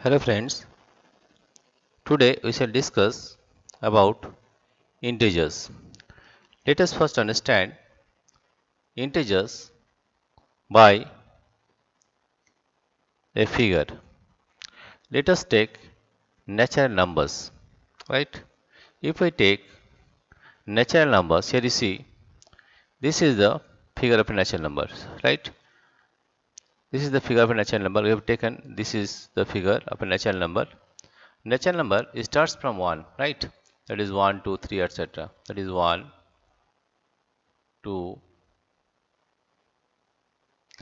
Hello friends, today we shall discuss about integers. Let us first understand integers by a figure. Let us take natural numbers, right? If we take natural numbers, here you see, this is the figure of a natural number, right? This is the figure of a natural number. We have taken, this is the figure of a natural number. Natural number it starts from 1, right? That is 1, 2, 3, etc. That is 1, 2,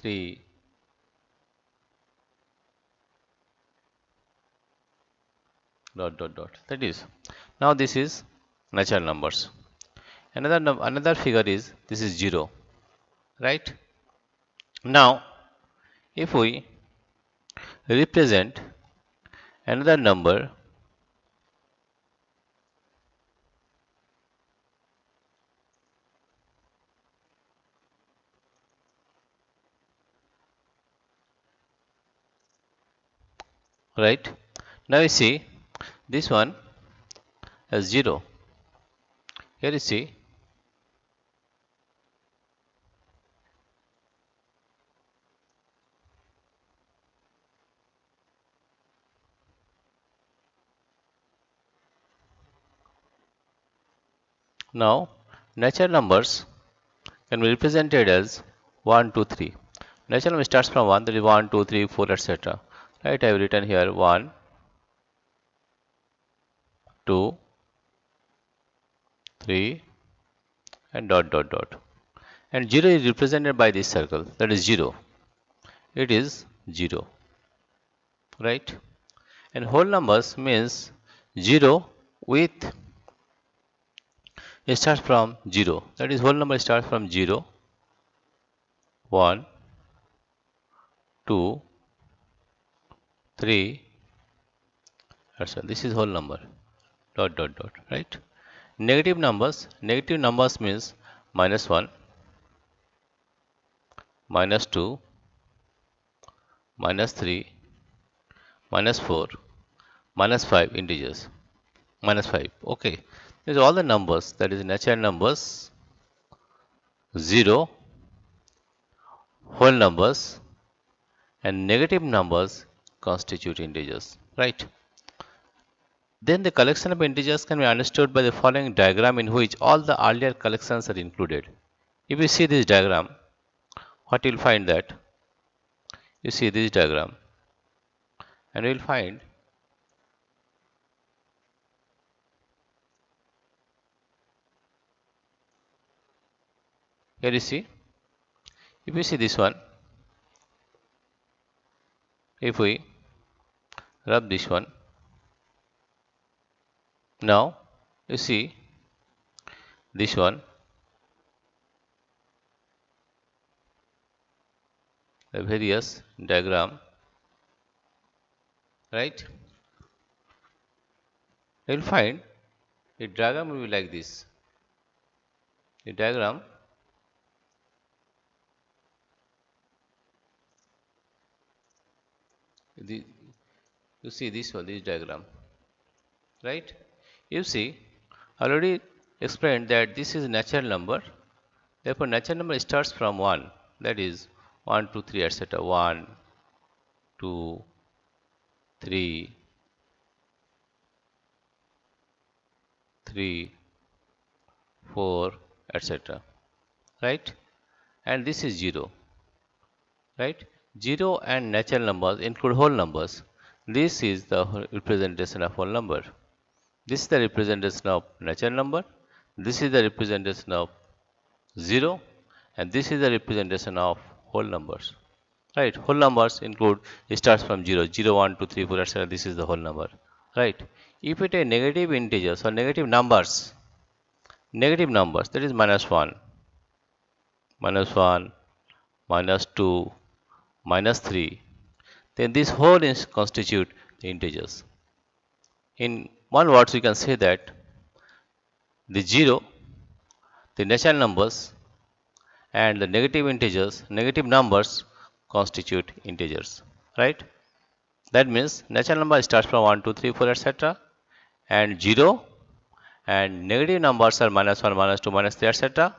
3, dot dot dot. That is, now this is natural numbers. Another figure is, this is 0, right? Now if we represent another number, right? Now you see this one as 0. Here you see, now natural numbers can be represented as 1, 2, 3. Natural number starts from 1, that is 1, 2, 3, 4, etc. Right? I have written here 1, 2, 3, and dot dot dot. And 0 is represented by this circle, that is 0. It is 0, right? And whole numbers means 0 with, it starts from 0. That is, whole number starts from 0, 1, 2, 3, etc. This is whole number, dot dot dot, right? Negative numbers means minus 1, minus 2, minus 3, minus 4, minus 5 integers, minus 5. Okay, these are all the numbers, that is natural numbers, 0, whole numbers, and negative numbers constitute integers, right? Then the collection of integers can be understood by the following diagram, in which all the earlier collections are included. If you see this diagram, what you will find that, you see this diagram, and you will find here, you see, if you see this one, if we rub this one, now you see this one, the various diagram, right? You will find the diagram will be like this. The diagram, you see this one, this diagram, right? You see, I already explained that this is natural number. Therefore, natural number starts from 1, that is 1, 2, 3, etc. 1, 2, 3, 3, 4, etc. Right? And this is 0. Right? 0 and natural numbers include whole numbers. This is the representation of whole number. This is the representation of natural number. This is the representation of 0, and this is the representation of whole numbers. Right? Whole numbers include, it starts from 0, 0, 1, 2, 3, 4, etc. This is the whole number. Right? If we take negative integers or negative numbers, that is minus 1, minus 2, minus 3, then this whole is constitute the integers. In one words, we can say that the 0, the natural numbers, and the negative integers, negative numbers constitute integers, right? That means natural number starts from 1, 2, 3, 4, etc. and 0, and negative numbers are minus 1, minus 2, minus 3, etc.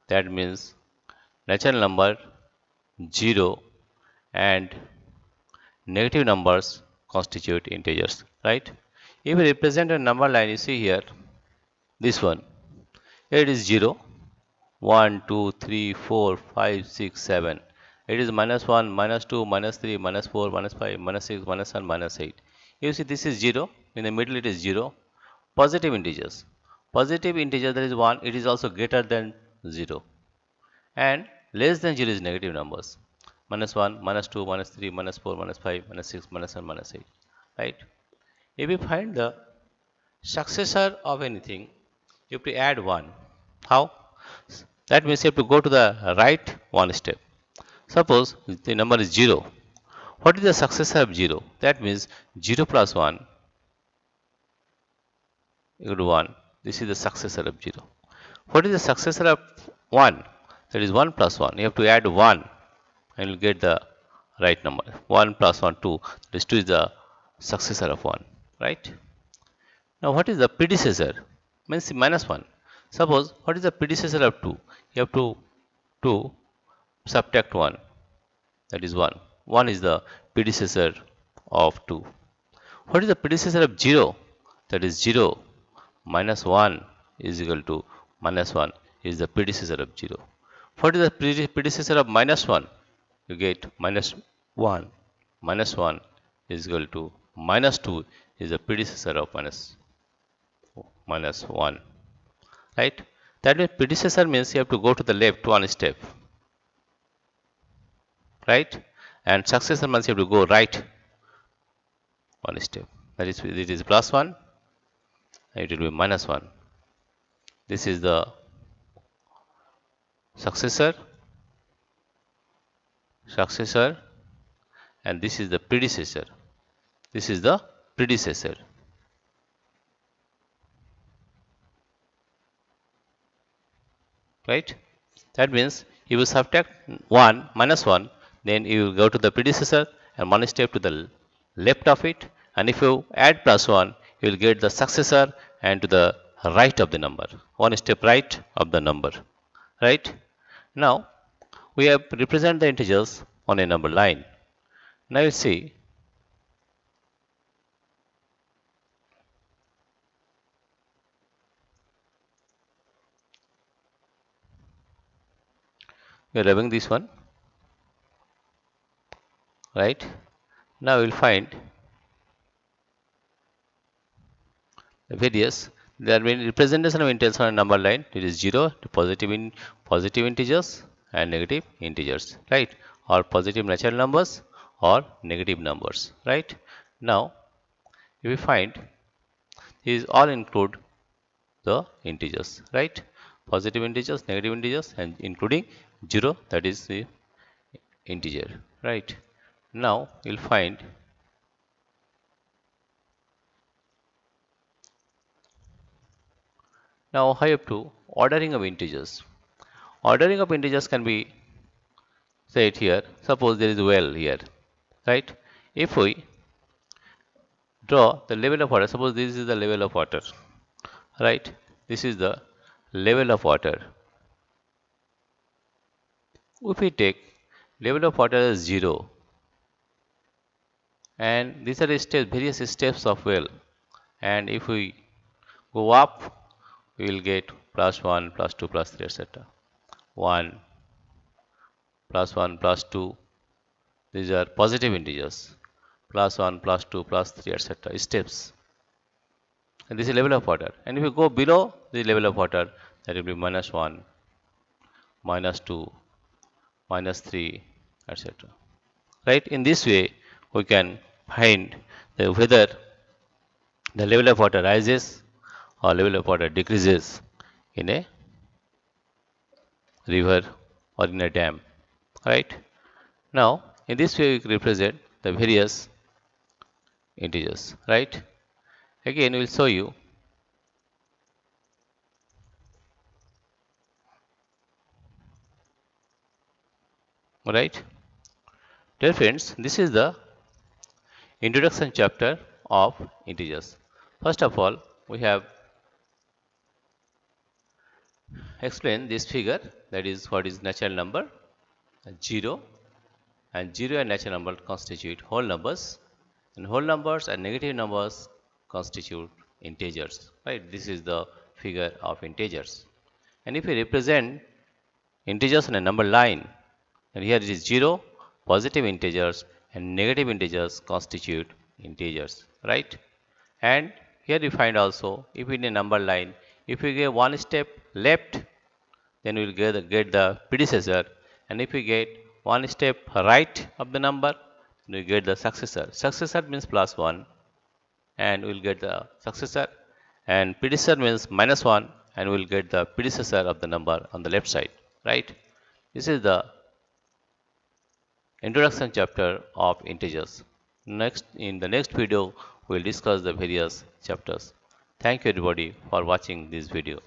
That means natural number 0 and negative numbers constitute integers, right? If we represent a number line, you see here, this one, here it is 0, 1, 2, 3, 4, 5, 6, 7. It is minus 1, minus 2, minus 3, minus 4, minus 5, minus 6, minus 7, minus 8. You see this is 0, in the middle it is 0. Positive integers. Positive integer, that is 1, it is also greater than 0. And less than 0 is negative numbers. Minus 1, minus 2, minus 3, minus 4, minus 5, minus 6, minus 7, minus 8. Right? If we find the successor of anything, you have to add 1. How? That means you have to go to the right one step. Suppose the number is 0. What is the successor of 0? That means 0 plus 1 equal to 1. This is the successor of 0. What is the successor of 1? That is 1 plus 1. You have to add 1 and you will get the right number. 1 plus 1, 2. This 2 is the successor of 1. Right? Now what is the predecessor? Means minus 1. Suppose what is the predecessor of 2? You have to subtract 1. That is 1. 1 is the predecessor of 2. What is the predecessor of 0? That is 0 minus 1 is equal to minus 1 is the predecessor of 0. What is the predecessor of minus 1? You get minus 1. Minus 1 is equal to minus 2 is the predecessor of minus 1. Right? That means predecessor means you have to go to the left one step. Right? And successor means you have to go right one step. That is, it is plus 1 and it will be minus 1. This is the successor, and this is the predecessor. This is the predecessor. Right? That means you will subtract 1 minus 1, then you will go to the predecessor and one step to the left of it, and if you add plus 1, you will get the successor and to the right of the number, one step right of the number. Right? Now we have represent the integers on a number line. Now you see we are having this one. Right? Now we will find the various. There are many representation of integers on a number line. It is 0, positive integers and negative integers, right? Or positive natural numbers or negative numbers, right? Now, if we find these all include the integers, right? Positive integers, negative integers, and including 0, that is the integer, right? Now, you'll find now I have to ordering of integers. Ordering of integers can be said here. Suppose there is a well here, right? If we draw the level of water, suppose this is the level of water, right? This is the level of water. If we take level of water as 0, and these are the steps, various steps of well, and if we go up, we will get plus 1, plus 2, plus 3, etc. 1, plus 1, plus 2, these are positive integers, plus 1, plus 2, plus 3, etc. steps. And this is level of water. And if you go below the level of water, that will be minus 1, minus 2, minus 3, etc. Right? In this way, we can find whether the level of water rises or level of water decreases in a river or in a dam. Right? Now, in this way, we represent the various integers. Right? Again, we will show you. Right? Dear friends, this is the Introduction chapter of integers. First of all, we have explained this figure, that is what is natural number 0, and 0 and natural number constitute whole numbers, and whole numbers and negative numbers constitute integers, right? This is the figure of integers. And if we represent integers on a number line, and here it is 0, positive integers and negative integers constitute integers, right? And here we find also, if in a number line, if we get one step left, then we will get the predecessor, and if we get one step right of the number, then we get the successor. Successor means plus 1, and we will get the successor, and predecessor means minus 1, and we will get the predecessor of the number on the left side, right? This is the introduction chapter of integers. Next, in the next video, we will discuss the various chapters. Thank you everybody for watching this video.